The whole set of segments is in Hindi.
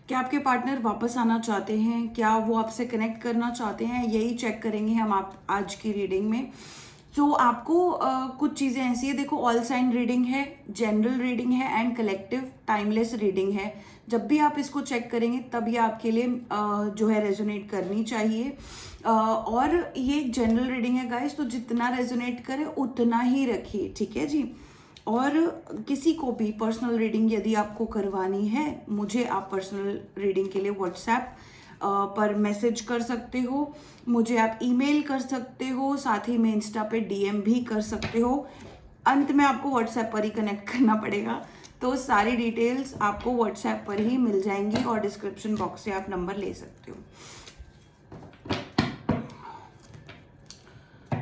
क्या आपके पार्टनर वापस आना चाहते हैं, क्या वो आपसे कनेक्ट करना चाहते हैं, यही चेक करेंगे हम आप आज की रीडिंग में। तो आपको कुछ चीज़ें ऐसी है, देखो ऑल साइन रीडिंग है, जनरल रीडिंग है एंड कलेक्टिव टाइमलेस रीडिंग है। जब भी आप इसको चेक करेंगे तब ये आपके लिए जो है रेजोनेट करनी चाहिए। और ये एक जनरल रीडिंग है गाइस, तो जितना रेजोनेट करे उतना ही रखिए, ठीक है जी। और किसी को भी पर्सनल रीडिंग यदि आपको करवानी है, मुझे आप पर्सनल रीडिंग के लिए व्हाट्सएप पर मैसेज कर सकते हो, मुझे आप ईमेल कर सकते हो, साथ ही में इंस्टा पे डीएम भी कर सकते हो। अंत में आपको व्हाट्सएप पर ही कनेक्ट करना पड़ेगा, तो सारी डिटेल्स आपको व्हाट्सएप पर ही मिल जाएंगी और डिस्क्रिप्शन बॉक्स से आप नंबर ले सकते हो।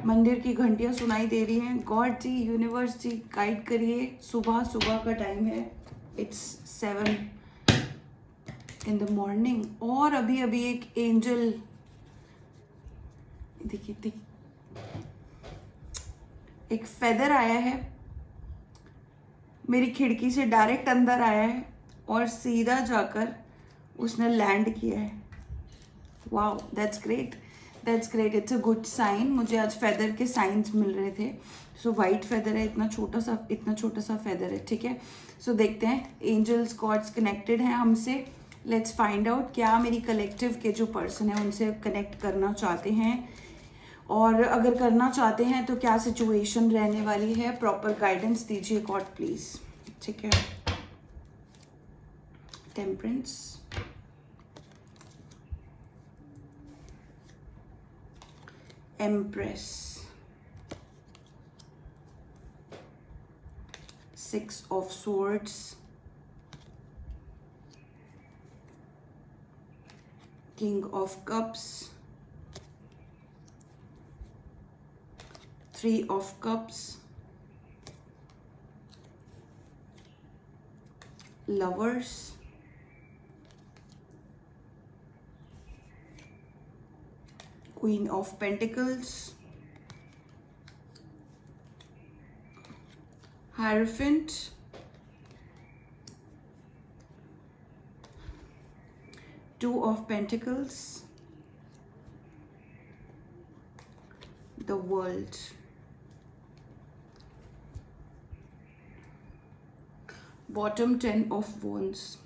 मंदिर की घंटियां सुनाई दे रही हैं। गॉड जी, यूनिवर्स जी गाइड करिए। सुबह सुबह का टाइम है, इट्स 7 इन द मॉर्निंग और अभी अभी एक एंजल, देखिए एक फेदर आया है, मेरी खिड़की से डायरेक्ट अंदर आया है और सीधा जाकर उसने लैंड किया है। Wow, that's great, that's great, it's a good sign. मुझे आज फेदर के साइंस मिल रहे थे। सो वाइट फेदर है, इतना छोटा सा फेदर है, ठीक है। सो देखते हैं एंजल्स गॉड्स कनेक्टेड हैं हमसे। लेट्स फाइंड आउट क्या मेरी कलेक्टिव के जो पर्सन है उनसे कनेक्ट करना चाहते हैं, और अगर करना चाहते हैं तो क्या सिचुएशन रहने वाली है। प्रॉपर गाइडेंस दीजिए गॉड प्लीज, ठीक है। Temperance, empress, 6 of swords, king of cups, 3 of cups, lovers, queen of pentacles, hierophant, two of pentacles, the world, bottom 10 of wands,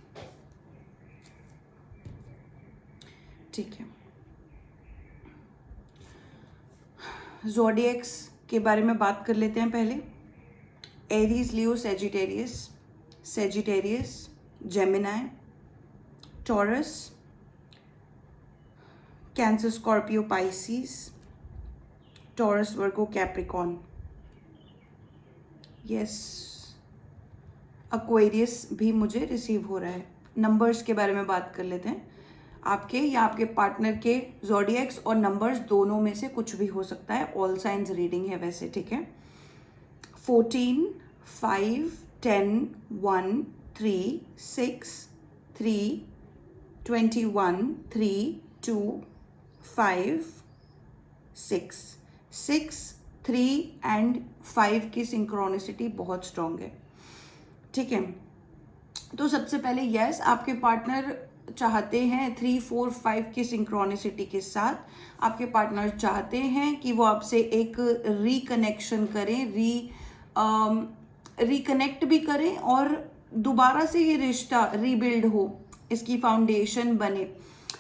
ठीक है। ज़ोडिएक्स के बारे में बात कर लेते हैं पहले। Aries, Leo, Sagittarius, Gemini, Taurus, Cancer, Scorpio, Pisces, Taurus, Virgo, Capricorn, yes, Aquarius भी मुझे रिसीव हो रहा है। नंबर्स के बारे में बात कर लेते हैं। आपके या आपके पार्टनर के ज़ोडिएक्स और नंबर्स दोनों में से कुछ भी हो सकता है। ऑल साइंस रीडिंग है वैसे, ठीक है। 14, 5, 10, 1, 3, 6, 3, 21, 3, 2, 5, 6, 3 एंड 5 की सिंक्रोनिसिटी बहुत स्ट्रॉन्ग है, ठीक है। तो सबसे पहले यस, आपके पार्टनर चाहते हैं 3, 4, 5 की सिंक्रोनिसिटी के साथ आपके पार्टनर चाहते हैं कि वो आपसे एक रिकनेक्शन करें, रिकनेक्ट भी करें और दोबारा से ये रिश्ता रीबिल्ड हो, इसकी फाउंडेशन बने।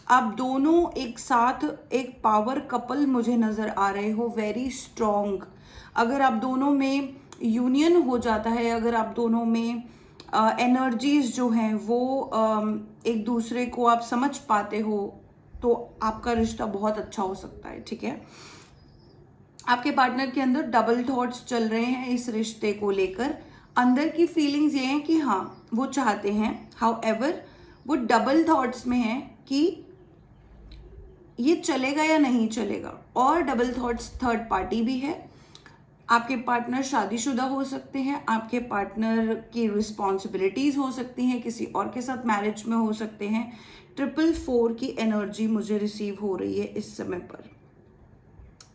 आप दोनों एक साथ एक पावर कपल मुझे नज़र आ रहे हो, वेरी स्ट्रॉन्ग। अगर आप दोनों में यूनियन हो जाता है, अगर आप दोनों में एनर्जीज जो हैं वो एक दूसरे को आप समझ पाते हो, तो आपका रिश्ता बहुत अच्छा हो सकता है, ठीक है। आपके पार्टनर के अंदर डबल थॉट्स चल रहे हैं इस रिश्ते को लेकर। अंदर की फीलिंग्स ये हैं कि हाँ वो चाहते हैं, हाउएवर वो डबल थॉट्स में है कि ये चलेगा या नहीं चलेगा, और डबल थॉट्स थर्ड पार्टी भी है। आपके पार्टनर शादीशुदा हो सकते हैं, आपके पार्टनर की रिस्पॉन्सिबिलिटीज़ हो सकती हैं, किसी और के साथ मैरिज में हो सकते हैं। 444 की एनर्जी मुझे रिसीव हो रही है इस समय पर,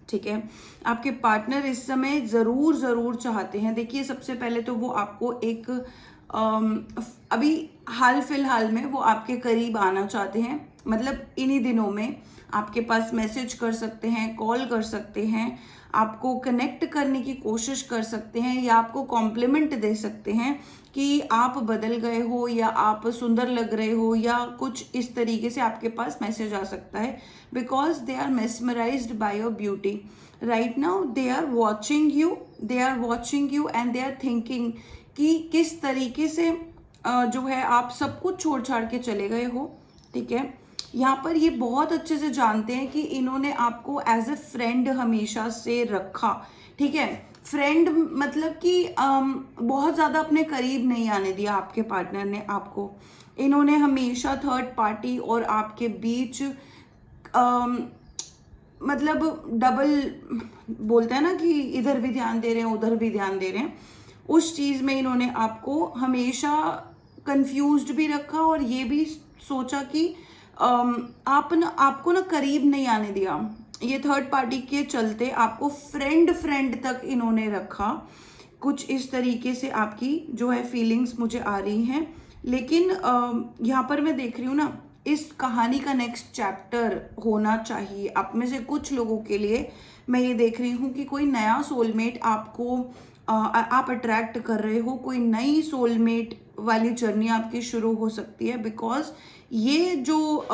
ठीक है। आपके पार्टनर इस समय ज़रूर चाहते हैं, देखिए सबसे पहले तो वो आपको एक अभी हाल फिलहाल में वो आपके करीब आना चाहते हैं, मतलब इन्हीं दिनों में आपके पास मैसेज कर सकते हैं, कॉल कर सकते हैं, आपको कनेक्ट करने की कोशिश कर सकते हैं, या आपको कॉम्प्लीमेंट दे सकते हैं कि आप बदल गए हो या आप सुंदर लग रहे हो, या कुछ इस तरीके से आपके पास मैसेज आ सकता है, because they are mesmerised by your beauty right now. They are watching you, and they are thinking कि किस तरीके से जो है आप सब कुछ छोड़ छाड़ के चले गए हो, ठीक है। यहाँ पर ये बहुत अच्छे से जानते हैं कि इन्होंने आपको एज ए फ्रेंड हमेशा से रखा, ठीक है। फ्रेंड मतलब कि बहुत ज़्यादा अपने करीब नहीं आने दिया आपके पार्टनर ने आपको। इन्होंने हमेशा थर्ड पार्टी और आपके बीच मतलब डबल बोलते हैं ना कि इधर भी ध्यान दे रहे हैं उधर भी ध्यान दे रहे हैं, उस चीज़ में इन्होंने आपको हमेशा कंफ्यूज्ड भी रखा और ये भी सोचा कि आपको ना करीब नहीं आने दिया। ये थर्ड पार्टी के चलते आपको फ्रेंड तक इन्होंने रखा। कुछ इस तरीके से आपकी जो है फीलिंग्स मुझे आ रही हैं, लेकिन यहाँ पर मैं देख रही हूँ ना, इस कहानी का नेक्स्ट चैप्टर होना चाहिए आप में से कुछ लोगों के लिए। मैं ये देख रही हूँ कि कोई नया सोलमेट आपको आप अट्रैक्ट कर रहे हो, कोई नई सोलमेट वाली जर्नी आपकी शुरू हो सकती है, बिकॉज ये जो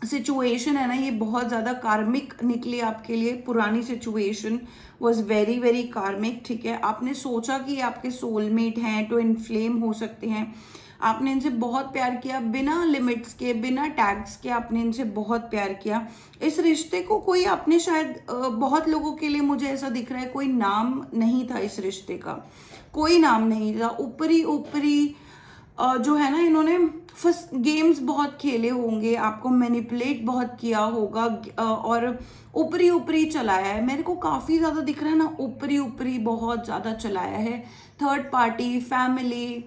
सिचुएशन है ना, ये बहुत ज़्यादा कार्मिक निकली आपके लिए। पुरानी सिचुएशन वॉज वेरी वेरी कार्मिक, ठीक है। आपने सोचा कि आपके सोलमेट हैं, ट्विन फ्लेम हो सकते हैं, आपने इनसे बहुत प्यार किया, बिना लिमिट्स के, बिना टैग्स के आपने इनसे बहुत प्यार किया। इस रिश्ते को कोई आपने शायद बहुत लोगों के लिए मुझे ऐसा दिख रहा है कोई नाम नहीं था इस रिश्ते का, कोई नाम नहीं था। ऊपरी ऊपरी जो है ना, इन्होंने फर्स्ट गेम्स बहुत खेले होंगे, आपको मैनिपुलेट बहुत किया होगा और ऊपरी ऊपरी चलाया है। मेरे को काफ़ी ज़्यादा दिख रहा है ना, ऊपरी ऊपरी बहुत ज़्यादा चलाया है। थर्ड पार्टी, फैमिली,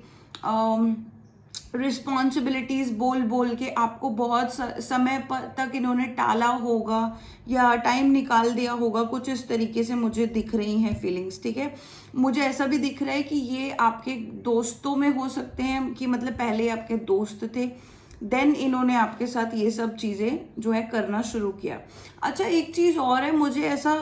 रिस्पॉन्सिबिलिटीज़ बोल बोल के आपको बहुत समय तक इन्होंने टाला होगा या टाइम निकाल दिया होगा, कुछ इस तरीके से मुझे दिख रही हैं फीलिंग्स, ठीक है। मुझे ऐसा भी दिख रहा है कि ये आपके दोस्तों में हो सकते हैं, कि मतलब पहले आपके दोस्त थे, देन इन्होंने आपके साथ ये सब चीज़ें जो है करना शुरू किया। अच्छा, एक चीज़ और है, मुझे ऐसा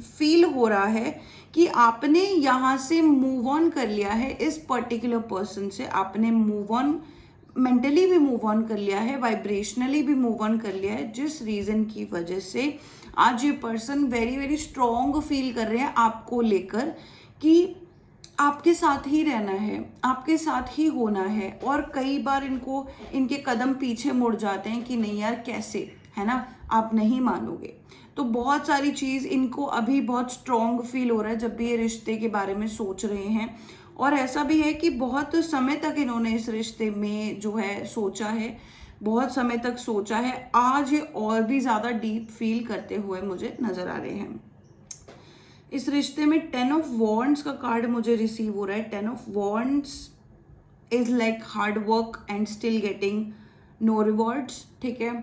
फील हो रहा है कि आपने यहाँ से मूव ऑन कर लिया है, इस पर्टिकुलर पर्सन से आपने मूव ऑन, मेंटली भी मूव ऑन कर लिया है, वाइब्रेशनली भी मूव ऑन कर लिया है, जिस रीज़न की वजह से आज ये person very very strong feel कर रहे हैं आपको लेकर, कि आपके साथ ही रहना है, आपके साथ ही होना है। और कई बार इनको इनके कदम पीछे मुड़ जाते हैं कि नहीं यार कैसे, है ना, आप नहीं मानोगे। तो बहुत सारी चीज़ इनको अभी बहुत स्ट्रॉन्ग फील हो रहा है जब भी ये रिश्ते के बारे में सोच रहे हैं। और ऐसा भी है कि बहुत समय तक इन्होंने इस रिश्ते में जो है सोचा है, बहुत समय तक सोचा है। आज ये और भी ज़्यादा डीप फील करते हुए मुझे नज़र आ रहे हैं। इस रिश्ते में 10 ऑफ वॉन्ड्स का कार्ड मुझे रिसीव हो रहा है। 10 of wands is like hard work and still getting no rewards, ठीक है।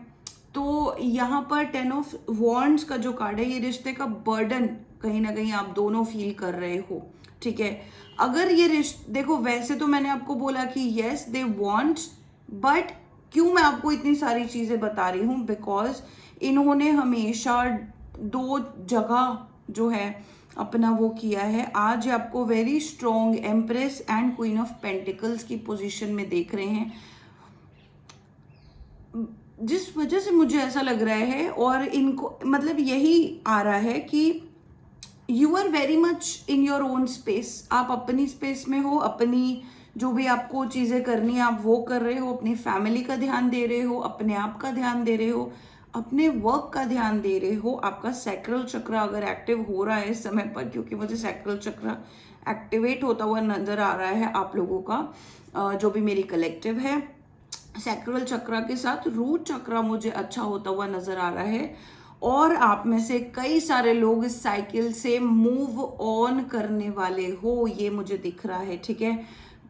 तो यहाँ पर 10 ऑफ वॉन्ड्स का जो कार्ड है, ये रिश्ते का बर्डन कहीं ना कहीं आप दोनों फील कर रहे हो, ठीक है। अगर ये रिश्ते, देखो वैसे तो मैंने आपको बोला कि येस दे वॉन्ट, बट क्यों मैं आपको इतनी सारी चीज़ें बता रही हूँ, बिकॉज इन्होंने हमेशा दो जगह जो है अपना वो किया है। आज आपको very strong empress and queen of pentacles की पोजीशन में देख रहे हैं, जिस वजह से मुझे ऐसा लग रहा है, और इनको मतलब यही आ रहा है कि you are very much in your own space, आप अपनी स्पेस में हो, अपनी जो भी आपको चीज़ें करनी है आप वो कर रहे हो, अपनी फैमिली का ध्यान दे रहे हो, अपने आप का ध्यान दे रहे हो, अपने वर्क का ध्यान दे रहे हो। आपका सैक्रल चक्र अगर एक्टिव हो रहा है इस समय पर, क्योंकि मुझे सैक्रल चक्र एक्टिवेट होता हुआ नजर आ रहा है आप लोगों का, जो भी मेरी कलेक्टिव है, सैक्रल चक्र के साथ रूट चक्र मुझे अच्छा होता हुआ नजर आ रहा है। और आप में से कई सारे लोग इस साइकिल से मूव ऑन करने वाले हो, ये मुझे दिख रहा है, ठीक है।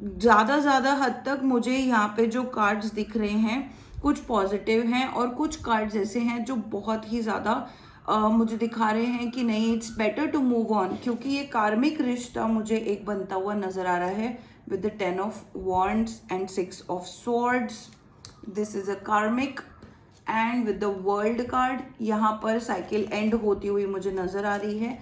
ज़्यादा हद तक मुझे यहाँ पे जो कार्ड्स दिख रहे हैं, कुछ पॉजिटिव हैं और कुछ कार्ड्स ऐसे हैं जो बहुत ही ज़्यादा मुझे दिखा रहे हैं कि नहीं, it's better to move on, क्योंकि ये कार्मिक रिश्ता मुझे एक बनता हुआ नज़र आ रहा है with the 10 of wands and 6 of swords. This is a karmic and with the world card यहाँ पर साइकिल एंड होती हुई मुझे नजर आ रही है.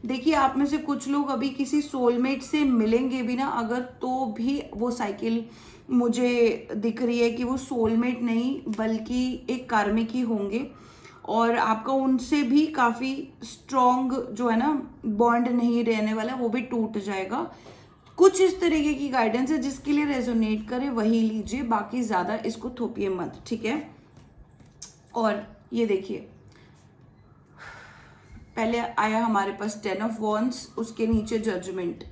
देखिए आप में से कुछ लोग अभी किसी सोलमेट से मिलेंगे भी ना अगर, तो भी वो साइकिल मुझे दिख रही है कि वो सोलमेट नहीं बल्कि एक कार्मिक ही होंगे और आपका उनसे भी काफ़ी स्ट्रॉन्ग जो है ना बॉन्ड नहीं रहने वाला, वो भी टूट जाएगा. कुछ इस तरीके की गाइडेंस है, जिसके लिए रेजोनेट करे वही लीजिए, बाकी ज़्यादा इसको थोपिए मत, ठीक है. और ये देखिए पहले आया हमारे पास 10 ऑफ वॉन्ड्स, उसके नीचे जजमेंट,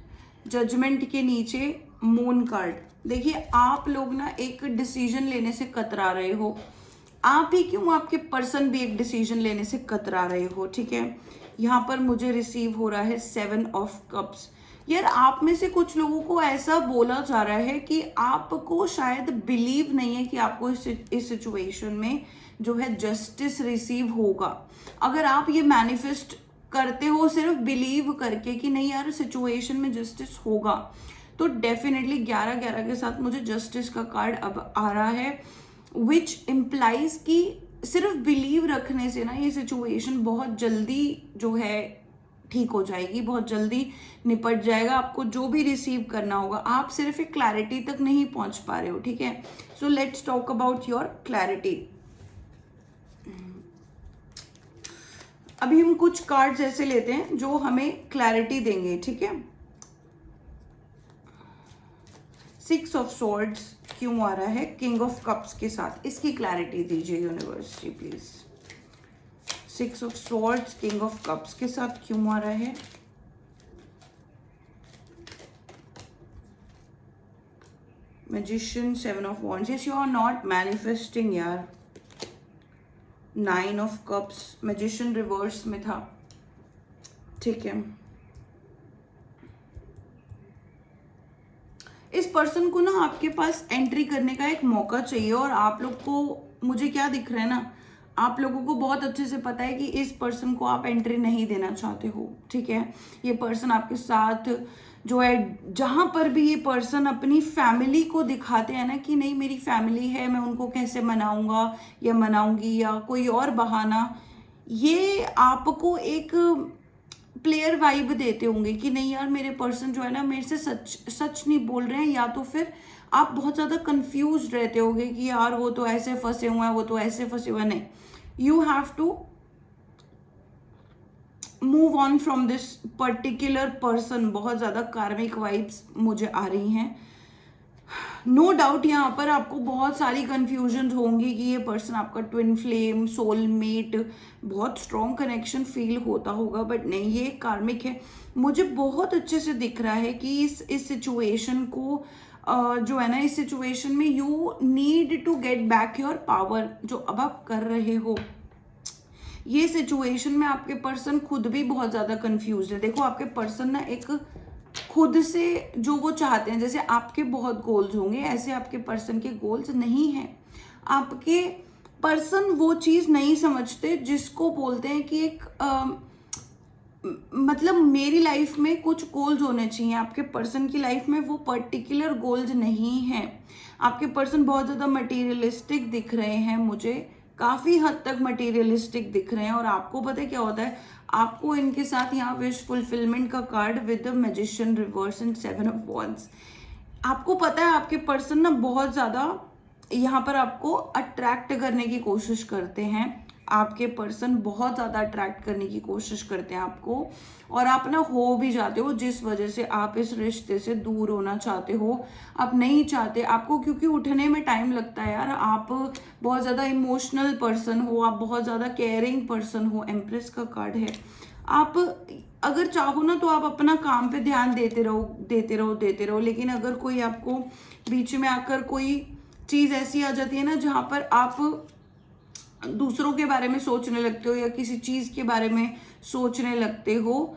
जजमेंट के नीचे मून कार्ड. देखिए आप लोग ना एक डिसीजन लेने से कतरा रहे हो, आप ही क्यों आपके पर्सन भी एक डिसीजन लेने से कतरा रहे हो, ठीक है. यहाँ पर मुझे रिसीव हो रहा है 7 ऑफ कप्स. यार आप में से कुछ लोगों को ऐसा बोला जा रहा है कि आपको शायद बिलीव नहीं है कि आपको इस सिचुएशन में जो है जस्टिस रिसीव होगा. अगर आप ये मैनिफेस्ट करते हो सिर्फ बिलीव करके कि नहीं यार सिचुएशन में जस्टिस होगा, तो डेफिनेटली 11-11 के साथ मुझे जस्टिस का कार्ड अब आ रहा है, विच इम्प्लाइज कि सिर्फ बिलीव रखने से ना ये सिचुएशन बहुत जल्दी जो है ठीक हो जाएगी, बहुत जल्दी निपट जाएगा. आपको जो भी रिसीव करना होगा, आप सिर्फ एक क्लैरिटी तक नहीं पहुंच पा रहे हो, ठीक है. So let's talk about your clarity. अभी हम कुछ कार्ड्स ऐसे लेते हैं जो हमें क्लैरिटी देंगे, ठीक है. 6 ऑफ स्वॉर्ड्स क्यों आ रहा है किंग ऑफ कप्स के साथ, इसकी क्लैरिटी दीजिए universe ji please. 6 of swords king of cups के साथ क्यों आ रहा है. Magician 7 of wands. Yes you are not manifesting यार. 9 ऑफ कप्स, मैजिशियन रिवर्स में था, ठीक है. इस पर्सन को ना आपके पास एंट्री करने का एक मौका चाहिए और आप लोग को मुझे क्या दिख रहा है ना, आप लोगों को बहुत अच्छे से पता है कि इस पर्सन को आप एंट्री नहीं देना चाहते हो, ठीक है. ये पर्सन आपके साथ जो है जहां पर भी ये पर्सन अपनी फैमिली को दिखाते हैं ना कि नहीं मेरी फैमिली है, मैं उनको कैसे मनाऊंगा या मनाऊंगी या कोई और बहाना, ये आपको एक प्लेयर वाइब देते होंगे कि नहीं यार मेरे पर्सन जो है ना मेरे से सच नहीं बोल रहे हैं, या तो फिर आप बहुत ज़्यादा कंफ्यूज रहते होगे कि यार वो तो ऐसे फंसे हुए हैं, वो तो ऐसे फंसे हुए. नहीं, you have to move on from this particular person. बहुत ज़्यादा कार्मिक वाइब्स मुझे आ रही हैं. नो डाउट यहाँ पर आपको बहुत सारी कंफ्यूजन होंगी कि ये पर्सन आपका ट्विन फ्लेम, सोलमेट, बहुत स्ट्रॉन्ग कनेक्शन फील होता होगा, बट नहीं, ये कार्मिक है. मुझे बहुत अच्छे से दिख रहा है कि इस सिचुएशन को जो है ना, इस सिचुएशन में you need to get back your power. जो अब आप कर रहे हो ये सिचुएशन में आपके पर्सन खुद भी बहुत ज़्यादा कंफ्यूज है. देखो आपके पर्सन ना एक खुद से जो वो चाहते हैं, जैसे आपके बहुत गोल्स होंगे ऐसे आपके पर्सन के गोल्स नहीं हैं. आपके पर्सन वो चीज़ नहीं समझते जिसको बोलते हैं कि एक मतलब मेरी लाइफ में कुछ गोल्स होने चाहिए. आपके पर्सन की लाइफ में वो पर्टिकुलर गोल्स नहीं हैं. आपके पर्सन बहुत ज़्यादा मटेरियलिस्टिक दिख रहे हैं, मुझे काफ़ी हद तक मटेरियलिस्टिक दिख रहे हैं. और आपको पता है क्या होता है, आपको इनके साथ यहाँ विश फुलफिलमेंट का card with the magician reverse and 7 of wands. आपको पता है आपके पर्सन ना बहुत ज़्यादा यहाँ पर आपको अट्रैक्ट करने की कोशिश करते हैं. आपके पर्सन बहुत ज़्यादा अट्रैक्ट करने की कोशिश करते हैं आपको, और आप ना हो भी जाते हो, जिस वजह से आप इस रिश्ते से दूर होना चाहते हो. आप नहीं चाहते, आपको क्योंकि उठने में टाइम लगता है यार. आप बहुत ज़्यादा इमोशनल पर्सन हो, आप बहुत ज़्यादा केयरिंग पर्सन हो. एम्प्रेस का कार्ड है. आप अगर चाहो ना तो आप अपना काम पे ध्यान देते रहो, लेकिन अगर कोई आपको बीच में आकर कोई चीज़ ऐसी आ जाती है ना जहाँ पर आप दूसरों के बारे में सोचने लगते हो या किसी चीज़ के बारे में सोचने लगते हो,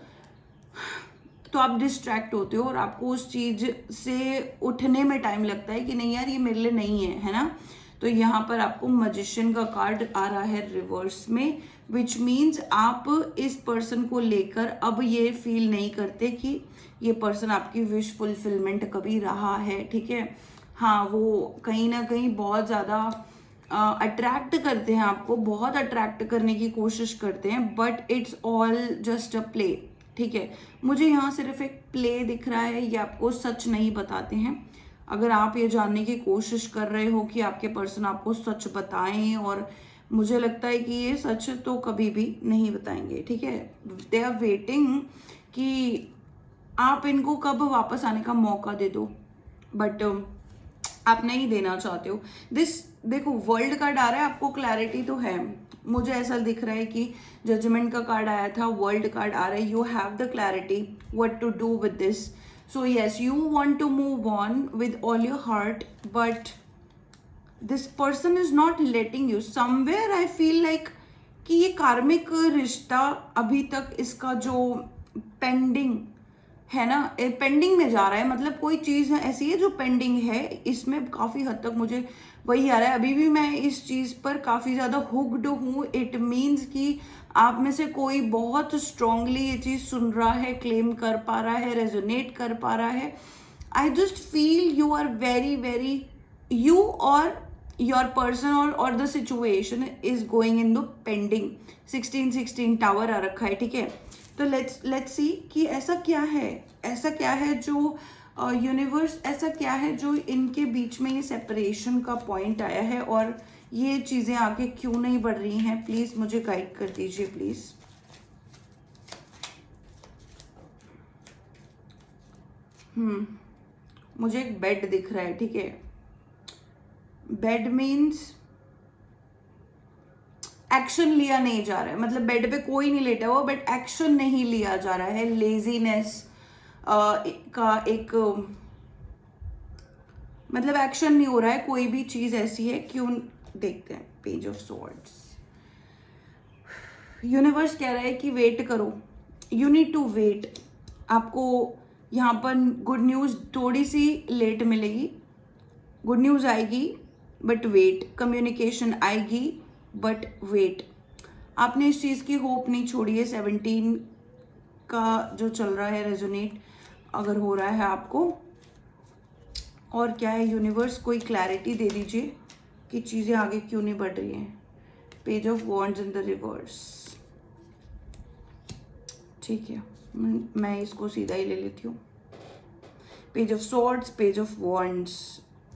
तो आप डिस्ट्रैक्ट होते हो और आपको उस चीज़ से उठने में टाइम लगता है कि नहीं यार ये मेरे लिए नहीं है, है ना. तो यहाँ पर आपको मजिशियन का कार्ड आ रहा है रिवर्स में, विच मीन्स आप इस पर्सन को लेकर अब ये फील नहीं करते कि ये पर्सन आपकी विश फुलफिलमेंट कभी रहा है, ठीक है। हाँ, वो कहीं ना कहीं बहुत ज़्यादा अट्रैक्ट करते हैं आपको, बहुत अट्रैक्ट करने की कोशिश करते हैं, but it's all just a play, ठीक है। मुझे यहाँ सिर्फ एक प्ले दिख रहा है, ये आपको सच नहीं बताते हैं। अगर आप ये जानने की कोशिश कर रहे हो कि आपके पर्सन आपको सच बताएं, और मुझे लगता है कि ये सच तो कभी भी नहीं बताएंगे, ठीक है। दे आर वेटिंग कि आप इनको कब वापस आने का मौका दे दो, बट आप नहीं देना चाहते हो। देखो, वर्ल्ड कार्ड आ रहा है, आपको क्लैरिटी तो है। मुझे ऐसा दिख रहा है कि जजमेंट का कार्ड आया था, वर्ल्ड कार्ड आ रहा है, you have the clarity what to do with this. So yes, you want to move on with all your heart, but this person is not letting you. Somewhere I feel like कि ये कार्मिक रिश्ता अभी तक इसका जो पेंडिंग है ना, पेंडिंग में जा रहा है। मतलब कोई चीज़ ऐसी है जो पेंडिंग है, इसमें काफ़ी हद तक मुझे वही आ रहा है। अभी भी मैं इस चीज़ पर काफ़ी ज़्यादा हुक्ड हूँ। इट मीन्स कि आप में से कोई बहुत स्ट्रांगली ये चीज़ सुन रहा है, क्लेम कर पा रहा है, रेजोनेट कर पा रहा है। I just feel you are very very, you or your person or the situation is going in the pending. 16 tower आ रखा है, ठीक है। तो लेट्स सी कि ऐसा क्या है जो यूनिवर्स, ऐसा क्या है जो इनके बीच में ये सेपरेशन का पॉइंट आया है, और ये चीज़ें आगे क्यों नहीं बढ़ रही हैं। प्लीज़ मुझे गाइड कर दीजिए प्लीज़। मुझे एक बेड दिख रहा है, ठीक है। बेड मीन्स एक्शन लिया नहीं जा रहा है, मतलब बेड पे कोई नहीं लेटा हुआ, बट एक्शन नहीं लिया जा रहा है। लेजीनेस का एक मतलब एक्शन नहीं हो रहा है, कोई भी चीज ऐसी है क्यों। देखते हैं पेज ऑफ सॉर्ड्स। यूनिवर्स कह रहा है कि वेट करो, यू नीड टू वेट। आपको यहाँ पर गुड न्यूज थोड़ी सी लेट मिलेगी, गुड न्यूज आएगी बट वेट, कम्युनिकेशन आएगी बट वेट। आपने इस चीज़ की होप नहीं छोड़ी है। 17 का जो चल रहा है रेजोनेट अगर हो रहा है आपको, और क्या है यूनिवर्स, कोई क्लैरिटी दे दीजिए कि चीज़ें आगे क्यों नहीं बढ़ रही हैं। Page of wands in the reverse, ठीक है, मैं इसको सीधा ही ले लेती हूँ। Page of swords, page of wands,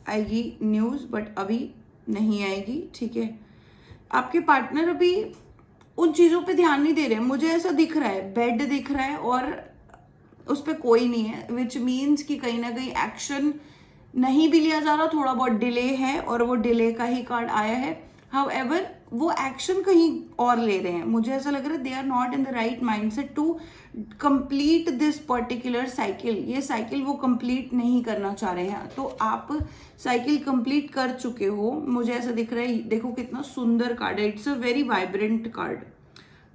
आएगी न्यूज़ बट अभी नहीं आएगी, ठीक है। आपके पार्टनर अभी उन चीज़ों पे ध्यान नहीं दे रहे हैं, मुझे ऐसा दिख रहा है। बेड दिख रहा है और उस पर कोई नहीं है, विच मीन्स कि कहीं ना कहीं एक्शन नहीं भी लिया जा रहा, थोड़ा बहुत डिले है, और वो डिले का ही कार्ड आया है। हाउएवर वो एक्शन कहीं और ले रहे हैं, मुझे ऐसा लग रहा है they are not in the right mindset to complete this particular cycle. ये साइकिल वो कंप्लीट नहीं करना चाह रहे हैं, तो आप साइकिल कंप्लीट कर चुके हो, मुझे ऐसा दिख रहा है। देखो कितना सुंदर कार्ड है, it's a very vibrant card,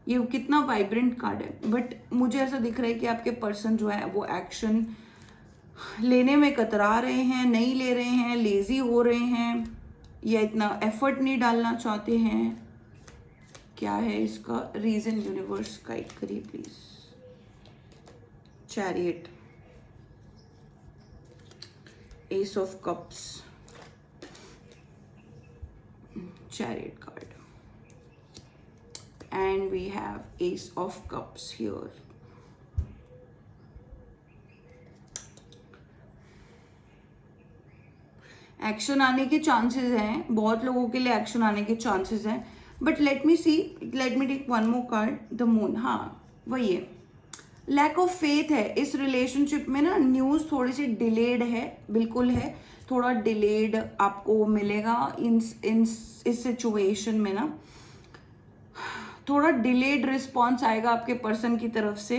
ये कितना वाइब्रेंट कार्ड है। बट मुझे ऐसा दिख रहा है कि आपके पर्सन जो है वो एक्शन लेने में कतरा रहे हैं, नहीं ले रहे हैं, लेजी हो रहे हैं, या इतना एफर्ट नहीं डालना चाहते हैं। क्या है इसका रीजन, यूनिवर्स गाइड करिए please. Chariot, S of cups, chariot card, and we have ace of cups here. Action आने के चांसेस हैं, बहुत लोगों के लिए एक्शन आने के चांसेस हैं, but let me see, let me take one more card, the moon. हाँ वही है, लैक ऑफ फेथ है इस रिलेशनशिप में ना। न्यूज़ थोड़ी सी डिलेड है, बिल्कुल है, थोड़ा डिलेड आपको मिलेगा इस सिचुएशन में ना। थोड़ा डिलेड रिस्पॉन्स आएगा आपके पर्सन की तरफ से,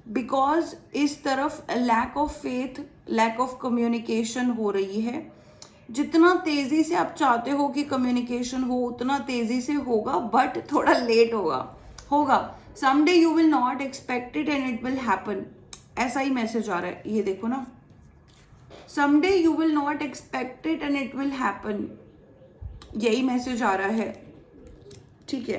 बिकॉज इस तरफ lack of faith, lack of communication हो रही है। जितना तेजी से आप चाहते हो कि कम्युनिकेशन हो उतना तेजी से होगा, बट थोड़ा लेट होगा। Someday you will not expect it and it will happen, ऐसा ही मैसेज आ रहा है, ये देखो ना। Someday you will not expect it and it will happen. यही मैसेज आ रहा है, ठीक है,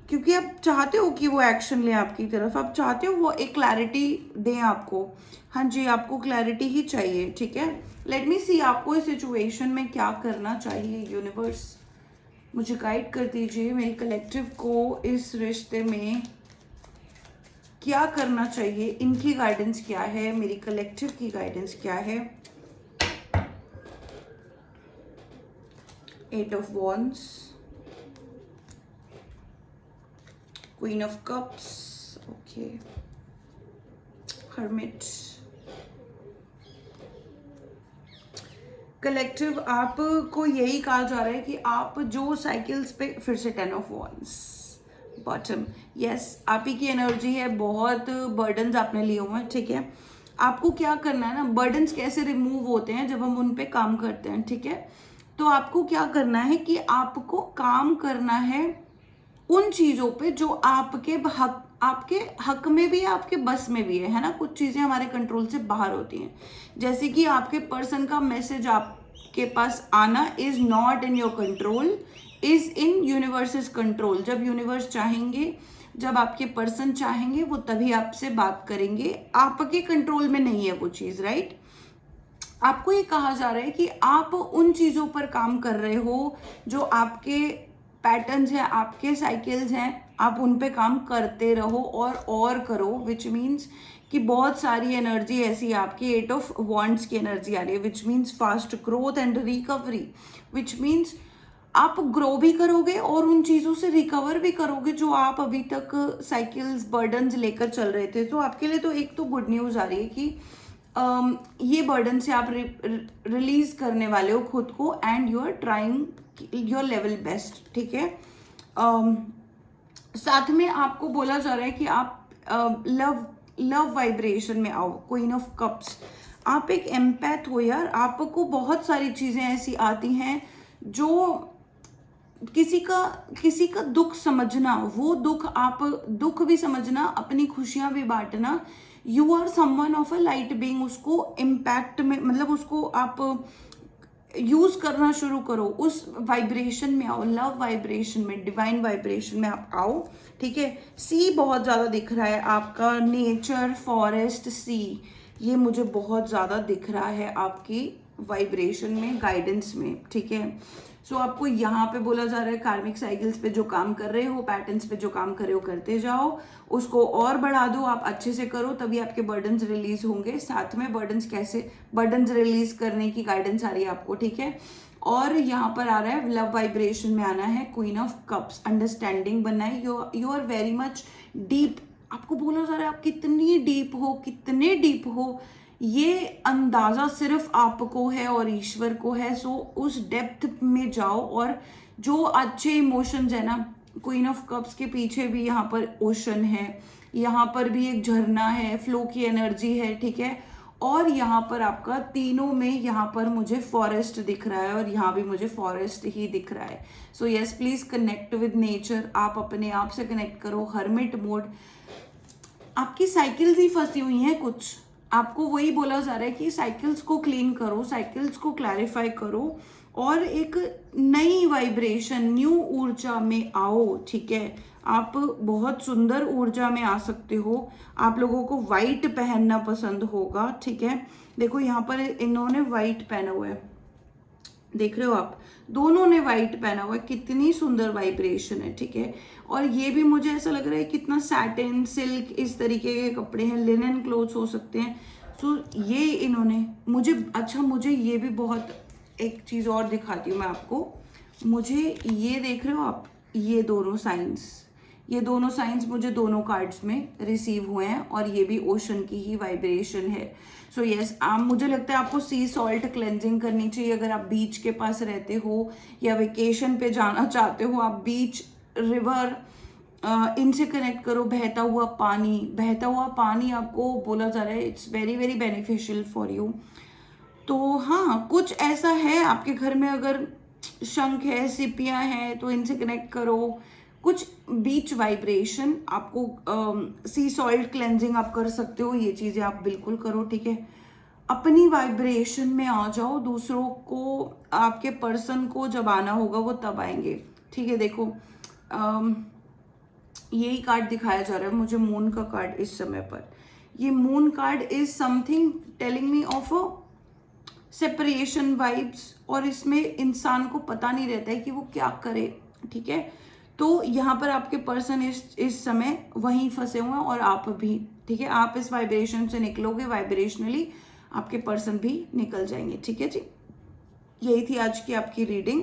क्योंकि आप चाहते हो कि वो एक्शन लें आपकी तरफ, आप चाहते हो वो एक क्लैरिटी दें आपको। हाँ जी, आपको क्लैरिटी ही चाहिए, ठीक है। लेट मी सी आपको इस सिचुएशन में क्या करना चाहिए। यूनिवर्स मुझे गाइड कर दीजिए, मेरी कलेक्टिव को इस रिश्ते में क्या करना चाहिए, इनकी गाइडेंस क्या है, मेरी कलेक्टिव की गाइडेंस क्या है। 8 of wands, queen of cups, okay, hermit. Collective आपको यही कहा जा रहा है कि आप जो साइकिल्स पे, फिर से 10 ऑफ वॉन्ड्स, बॉटम, यस, आप ही की एनर्जी है, बहुत बर्डन्स आपने लिए हुए हैं, ठीक है। आपको क्या करना है ना, बर्डन्स कैसे रिमूव होते हैं जब हम उन पे काम करते हैं, ठीक है। तो आपको क्या करना है कि आपको काम करना है उन चीज़ों पे जो आपके हक में भी है, आपके बस में भी है ना। कुछ चीज़ें हमारे कंट्रोल से बाहर होती हैं, जैसे कि आपके पर्सन का मैसेज आपके पास आना is not in your control, is in universes control. जब यूनिवर्स चाहेंगे, जब आपके पर्सन चाहेंगे, वो तभी आपसे बात करेंगे, आपके कंट्रोल में नहीं है वो चीज़, राइट। आपको ये कहा जा रहा है कि आप उन चीज़ों पर काम कर रहे हो जो आपके पैटर्न्स हैं, आपके साइकिल्स हैं, आप उन पे काम करते रहो और करो, विच मीन्स कि बहुत सारी एनर्जी ऐसी आपकी 8 ऑफ वॉन्ड्स की एनर्जी आ रही है, which means fast growth and recovery, which means आप ग्रो भी करोगे और उन चीज़ों से रिकवर भी करोगे जो आप अभी तक साइकिल्स बर्डन्स लेकर चल रहे थे। तो आपके लिए तो एक तो गुड न्यूज़ आ रही है कि ये बर्डन से आप रिलीज करने वाले हो खुद को, and you are trying your level best, ठीक है। साथ में आपको बोला जा रहा है कि आप लव वाइब्रेशन में आओ, क्वीन ऑफ कप्स। आप एक एम्पैथ हो यार, आपको बहुत सारी चीज़ें ऐसी आती हैं जो किसी का दुख समझना, वो दुख भी समझना, अपनी खुशियां भी बांटना। You are someone of a light being, उसको इम्पैक्ट में, मतलब उसको आप यूज करना शुरू करो, उस वाइब्रेशन में आओ, लव वाइब्रेशन में, डिवाइन वाइब्रेशन में आप आओ, ठीक है। सी बहुत ज़्यादा दिख रहा है आपका, नेचर, फॉरेस्ट, सी, ये मुझे बहुत ज़्यादा दिख रहा है आपकी वाइब्रेशन में, गाइडेंस में, ठीक है। सो आपको यहाँ पे बोला जा रहा है कार्मिक साइकिल्स पे जो काम कर रहे हो, पैटर्न्स पे जो काम कर रहे हो, करते जाओ, उसको और बढ़ा दो, आप अच्छे से करो, तभी आपके बर्डन्स रिलीज होंगे। साथ में बर्डन्स रिलीज करने की गाइडेंस आ रही है आपको, ठीक है। और यहाँ पर आ रहा है लव वाइब्रेशन में आना है, क्वीन ऑफ कप्स, अंडरस्टैंडिंग बनना है, you are very much deep. आपको बोला जा रहा है आप कितनी डीप हो, कितने डीप हो, ये अंदाज़ा सिर्फ आपको है और ईश्वर को है। सो उस डेप्थ में जाओ, और जो अच्छे इमोशंस है ना, क्वीन ऑफ कप्स के पीछे भी यहाँ पर ओशन है, यहाँ पर भी एक झरना है, फ्लो की एनर्जी है, ठीक है। और यहाँ पर आपका तीनों में, यहाँ पर मुझे फॉरेस्ट दिख रहा है और यहाँ भी मुझे फॉरेस्ट ही दिख रहा है। So yes, please connect with nature, आप अपने आप से कनेक्ट करो, हर्मिट मोड। आपकी साइकिल्स ही फंसी हुई हैं कुछ, आपको वही बोला जा रहा है कि साइकिल्स को क्लीन करो, साइकिल्स को क्लैरिफाई करो, और एक नई वाइब्रेशन, न्यू ऊर्जा में आओ, ठीक है। आप बहुत सुंदर ऊर्जा में आ सकते हो, आप लोगों को वाइट पहनना पसंद होगा, ठीक है। देखो यहाँ पर इन्होंने वाइट पहना हुआ है, देख रहे हो आप, दोनों ने वाइट पहना हुआ है, कितनी सुंदर वाइब्रेशन है, ठीक है। और ये भी मुझे ऐसा लग रहा है कितना सैटिन, सिल्क, इस तरीके के कपड़े हैं, लिनन क्लोथ्स हो सकते हैं। सो ये इन्होंने मुझे, अच्छा मुझे ये भी बहुत, एक चीज़ और दिखाती हूँ मैं आपको, मुझे ये देख रहे हो आप, ये दोनों साइंस मुझे दोनों कार्ड्स में रिसीव हुए हैं, और ये भी ओशन की ही वाइब्रेशन है। सो यस, मुझे लगता है आपको सी सॉल्ट क्लेंजिंग करनी चाहिए। अगर आप बीच के पास रहते हो या वेकेशन पे जाना चाहते हो, आप बीच, रिवर, इनसे कनेक्ट करो। बहता हुआ पानी आपको बोला जा रहा है it's very very beneficial for you. तो हाँ, कुछ ऐसा है आपके घर में, अगर शंख है, सिपियाँ हैं, तो इनसे कनेक्ट करो। कुछ बीच वाइब्रेशन आपको, सी सॉल्ट क्लेंजिंग आप कर सकते हो, ये चीज़ें आप बिल्कुल करो, ठीक है। अपनी वाइब्रेशन में आ जाओ, दूसरों को, आपके पर्सन को जब आना होगा वो तब आएंगे, ठीक है। देखो यही कार्ड दिखाया जा रहा है मुझे, मून का कार्ड इस समय पर। ये moon card is something telling me of a separation vibes, और इसमें इंसान को पता नहीं रहता है कि वो क्या करे, ठीक है। तो यहाँ पर आपके पर्सन इस समय वहीं फंसे हुए हैं और आप भी, ठीक है। आप इस वाइब्रेशन से निकलोगे, वाइब्रेशनली आपके पर्सन भी निकल जाएंगे, ठीक है जी। यही थी आज की आपकी रीडिंग।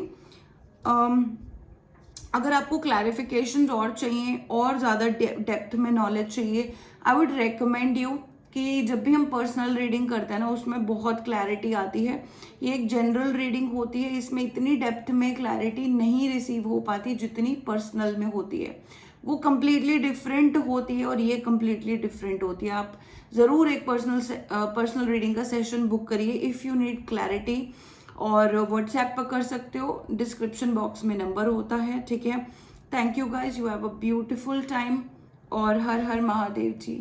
अगर आपको क्लैरिफिकेशन और चाहिए और ज़्यादा डेप्थ में नॉलेज चाहिए, आई वुड रेकमेंड यू कि जब भी हम पर्सनल रीडिंग करते हैं ना, उसमें बहुत क्लैरिटी आती है। ये एक जनरल रीडिंग होती है, इसमें इतनी डेप्थ में क्लैरिटी नहीं रिसीव हो पाती जितनी पर्सनल में होती है। वो कम्प्लीटली डिफरेंट होती है और ये कम्प्लीटली डिफरेंट होती है। आप ज़रूर एक पर्सनल रीडिंग का सेशन बुक करिए इफ़ यू नीड क्लैरिटी, और व्हाट्सएप पर कर सकते हो, डिस्क्रिप्शन बॉक्स में नंबर होता है, ठीक है। Thank you guys, you have a beautiful time, और हर हर महादेव जी।